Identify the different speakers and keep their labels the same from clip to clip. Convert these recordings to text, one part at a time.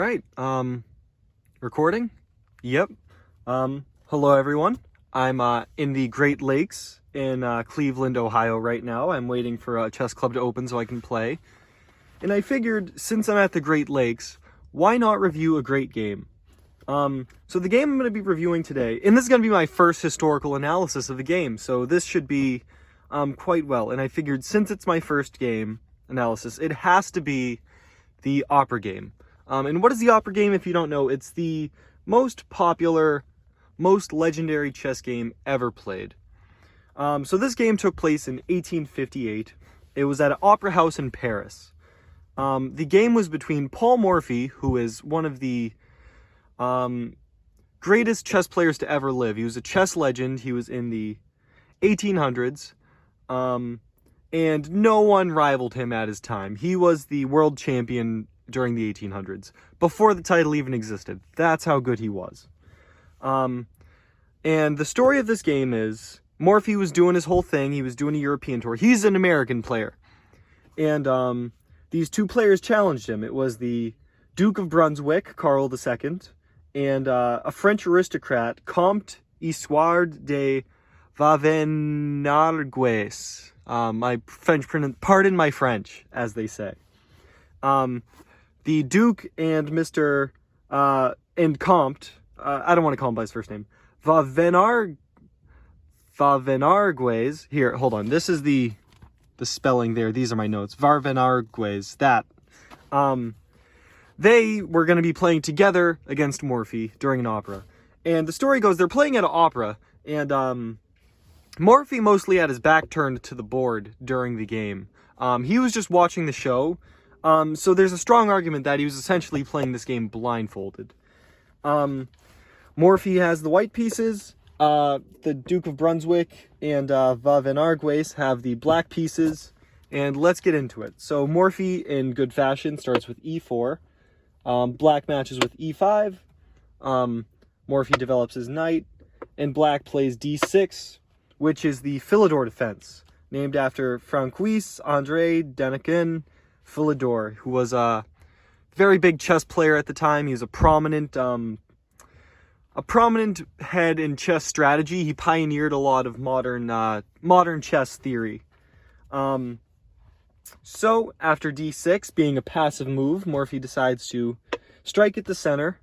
Speaker 1: All right, recording? Yep. Hello everyone. I'm in the Great Lakes in Cleveland, Ohio right now. I'm waiting for a chess club to open so I can play. And I figured, since I'm at the Great Lakes, why not review a great game? So the game I'm going to be reviewing today, and this is going to be my first historical analysis of the game, so this should be quite well. And I figured, since it's my first game analysis, it has to be the opera game. And what is the opera game, if you don't know? It's the most popular, most legendary chess game ever played. So this game took place in 1858. It was at an opera house in Paris. The game was between Paul Morphy, who is one of the greatest chess players to ever live. He was a chess legend. He was in the 1800s. And no one rivaled him at his time. He was the world champion during the 1800s, before the title even existed. That's how good he was. And the story of this game is, Morphy was doing his whole thing. He was doing a European tour. He's an American player. And these two players challenged him. It was the Duke of Brunswick, Karl II, and a French aristocrat, Comte Isouard de Vauvenargues. My French pardon my French, as they say. The Duke and Mr. And Comte, I don't want to call him by his first name, Vauvenargues. Here, hold on. This is the spelling there. These are my notes. Vauvenargues. That. They were going to be playing together against Morphy during an opera. And the story goes, they're playing at an opera, and Morphy mostly had his back turned to the board during the game. He was just watching the show. So there's a strong argument that he was essentially playing this game blindfolded. Morphy has the white pieces. The Duke of Brunswick and Vauvenargues have the black pieces. And let's get into it. So Morphy, in good fashion, starts with e4. Black matches with e5. Morphy develops his knight. And black plays d6, which is the Philidor defense, named after Francois André Daniken Philidor, who was a very big chess player at the time. He was a prominent head in chess strategy. He pioneered a lot of modern chess theory. So after d6, being a passive move, Morphy decides to strike at the center,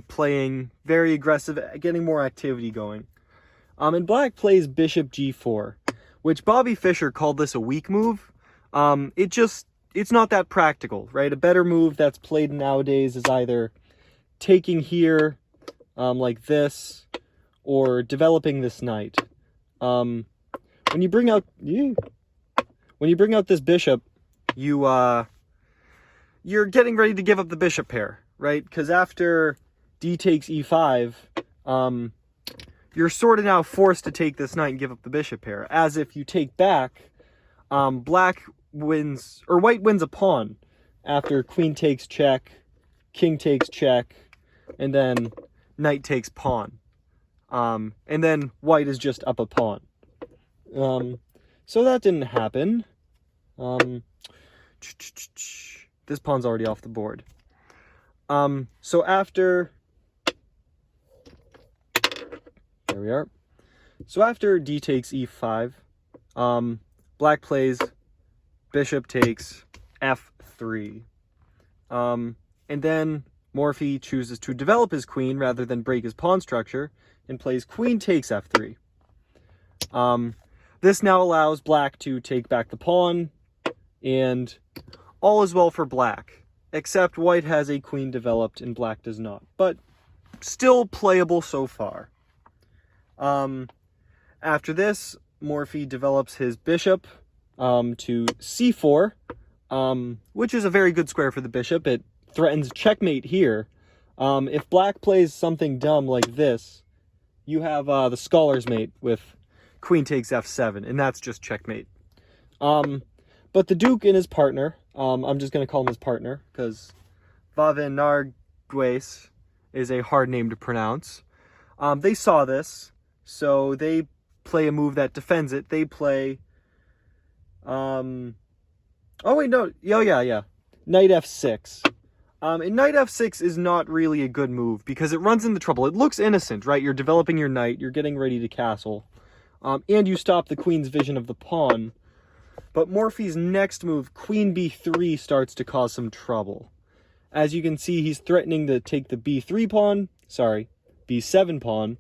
Speaker 1: playing very aggressive, getting more activity going. And black plays bishop g4, which Bobby Fischer called this a weak move. It's not that practical, right? A better move that's played nowadays is either taking here, like this, or developing this knight. When you bring out this bishop, you're getting ready to give up the bishop pair, right? Because after d takes e5, you're sort of now forced to take this knight and give up the bishop pair. As if you take back, black wins, or white wins a pawn after queen takes check, king takes check, and then knight takes pawn. And then white is just up a pawn. So that didn't happen. This pawn's already off the board. So after... There we are. So after d takes e5, black plays bishop takes f3. And then Morphy chooses to develop his queen rather than break his pawn structure and plays queen takes f3. This now allows black to take back the pawn, and all is well for black, except white has a queen developed and black does not, but still playable so far. After this, Morphy develops his bishop to c4, which is a very good square for the bishop. It threatens checkmate here. If black plays something dumb like this, you have the scholar's mate with queen takes f7, and that's just checkmate. But the Duke and his partner, I'm just going to call him his partner, because Vauvenargues is a hard name to pronounce. They saw this, so they play a move that defends it. They play... Oh, wait, no. Oh, yeah. Knight f6. And knight f6 is not really a good move because it runs into trouble. It looks innocent, right? You're developing your knight, you're getting ready to castle, and you stop the queen's vision of the pawn. But Morphy's next move, queen b3, starts to cause some trouble. As you can see, he's threatening to take the b3 pawn, b7 pawn,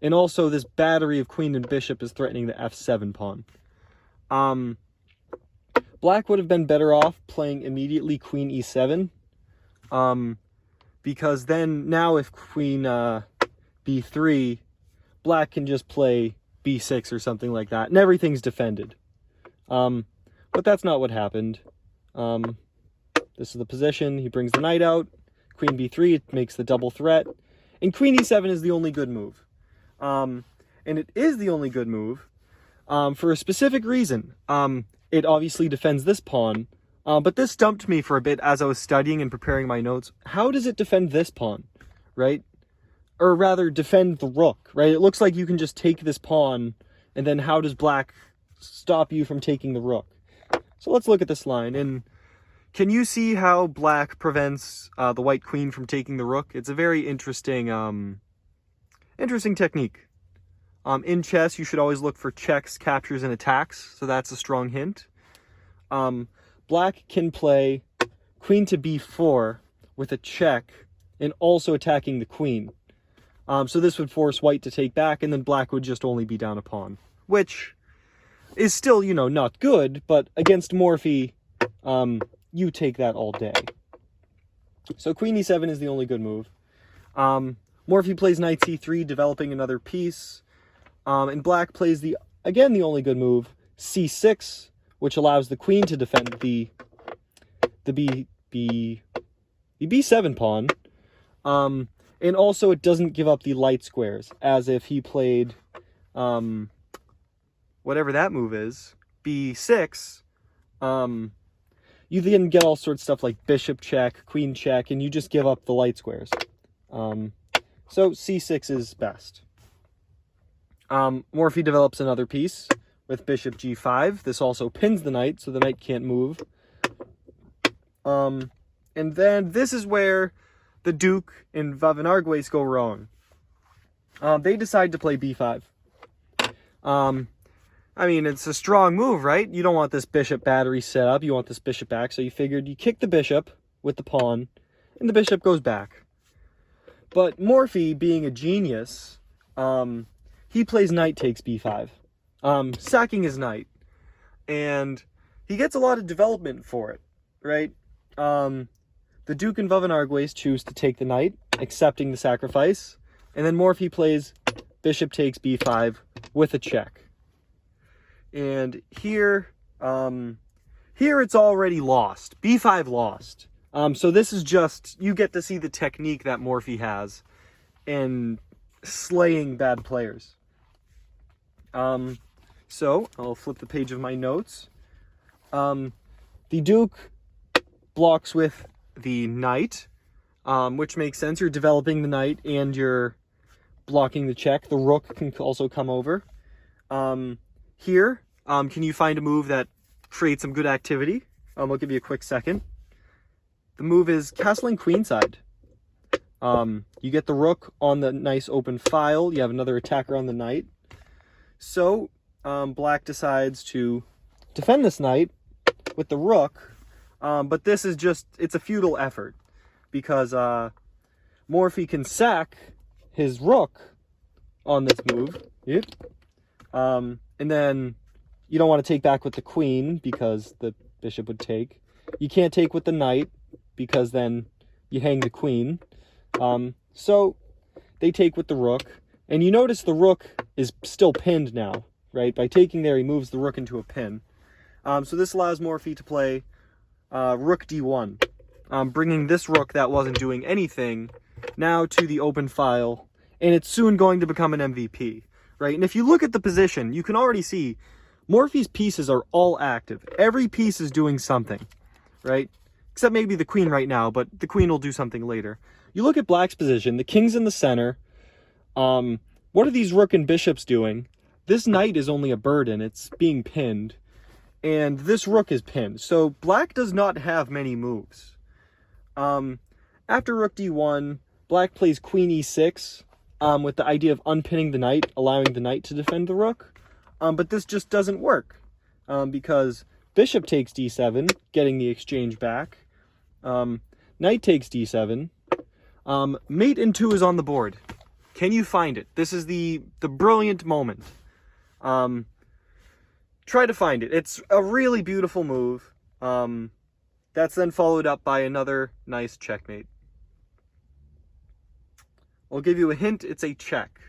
Speaker 1: and also this battery of queen and bishop is threatening the f7 pawn. Black would have been better off playing immediately queen e7, because then now if queen b3, black can just play b6 or something like that, and everything's defended. But that's not what happened. This is the position. He brings the knight out. Queen b3, it makes the double threat. And queen e7 is the only good move. And it is the only good move for a specific reason. It obviously defends this pawn, but this stumped me for a bit as I was studying and preparing my notes. How does it defend this pawn, right? Or rather, defend the rook, right? It looks like you can just take this pawn, and then how does black stop you from taking the rook? So let's look at this line. And can you see how black prevents the white queen from taking the rook? It's a very interesting technique. In chess, you should always look for checks, captures, and attacks, so that's a strong hint. Black can play queen to b4 with a check and also attacking the queen. So this would force white to take back, and then black would just only be down a pawn, which is still, you know, not good, but against Morphy, you take that all day. So queen e7 is the only good move. Morphy plays knight c3, developing another piece. And black plays again the only good move, c6, which allows the queen to defend the b7 pawn. And also it doesn't give up the light squares, as if he played whatever that move is, b6. You then get all sorts of stuff like bishop check, queen check, and you just give up the light squares. So c6 is best. Morphy develops another piece with bishop g5. This also pins the knight, so the knight can't move. And then this is where the Duke and Van Argues go wrong. They decide to play b5. I mean, it's a strong move, right? You don't want this bishop battery set up. You want this bishop back, so you figured you kick the bishop with the pawn, and the bishop goes back. But Morphy, being a genius, he plays knight takes b5, sacking his knight. And he gets a lot of development for it, right? The Duke and Van Argues choose to take the knight, accepting the sacrifice. And then Morphy plays bishop takes b5 with a check. And here it's already lost. b5 lost. So this is just, you get to see the technique that Morphy has in slaying bad players. So I'll flip the page of my notes. The Duke blocks with the knight, which makes sense. You're developing the knight and you're blocking the check. The rook can also come over. Here, can you find a move that creates some good activity? I'll give you a quick second. The move is castling queenside. You get the rook on the nice open file. You have another attacker on the knight. So, black decides to defend this knight with the rook. But this is just, it's a futile effort. Because Morphy can sack his rook on this move. Yep. And then you don't want to take back with the queen because the bishop would take. You can't take with the knight because then you hang the queen. So they take with the rook. And you notice the rook is still pinned now, right? By taking there, he moves the rook into a pin. So this allows Morphy to play rook d1, bringing this rook that wasn't doing anything now to the open file. And it's soon going to become an MVP, right? And if you look at the position, you can already see Morphy's pieces are all active. Every piece is doing something, right? Except maybe the queen right now, but the queen will do something later. You look at black's position, the king's in the center. What are these rook and bishops doing? This knight is only a burden. It's being pinned. And this rook is pinned. So black does not have many moves. after rook d1, black plays queen e6 with the idea of unpinning the knight, allowing the knight to defend the rook. But this just doesn't work because bishop takes d7, getting the exchange back. Knight takes d7. Mate in 2 is on the board. Can you find it? This is the brilliant moment. Try to find it. It's a really beautiful move. That's then followed up by another nice checkmate. I'll give you a hint. It's a check.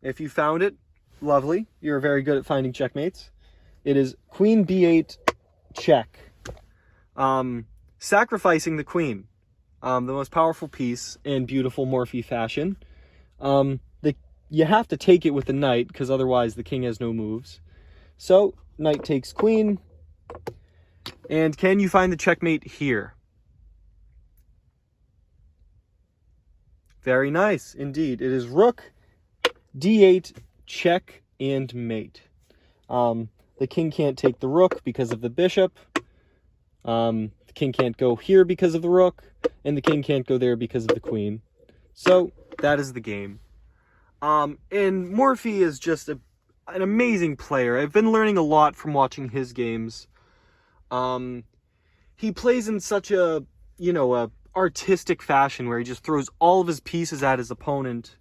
Speaker 1: If you found it, lovely. You're very good at finding checkmates. It is queen b8 check. Sacrificing the queen. The most powerful piece in beautiful Morphy fashion. You have to take it with the knight, because otherwise the king has no moves. So, knight takes queen. And can you find the checkmate here? Very nice, indeed. It is rook, d8, check, and mate. The king can't take the rook because of the bishop. The king can't go here because of the rook. And the king can't go there because of the queen. So, that is the game. And Morphy is just an amazing player. I've been learning a lot from watching his games. He plays in such a artistic fashion where he just throws all of his pieces at his opponent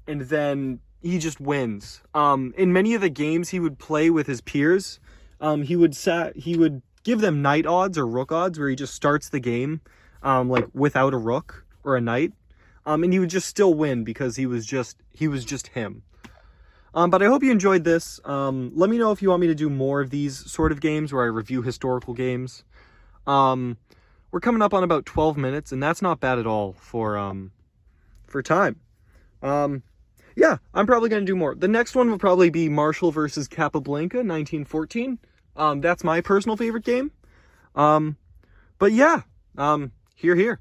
Speaker 1: and then he just wins. In many of the games he would play with his peers, he would give them knight odds or rook odds where he just starts the game like without a rook or a knight. And he would just still win because he was just him. But I hope you enjoyed this. Let me know if you want me to do more of these sort of games where I review historical games. We're coming up on about 12 minutes, and that's not bad at all for time. Yeah, I'm probably going to do more. The next one will probably be Marshall versus Capablanca, 1914. That's my personal favorite game. But yeah, here.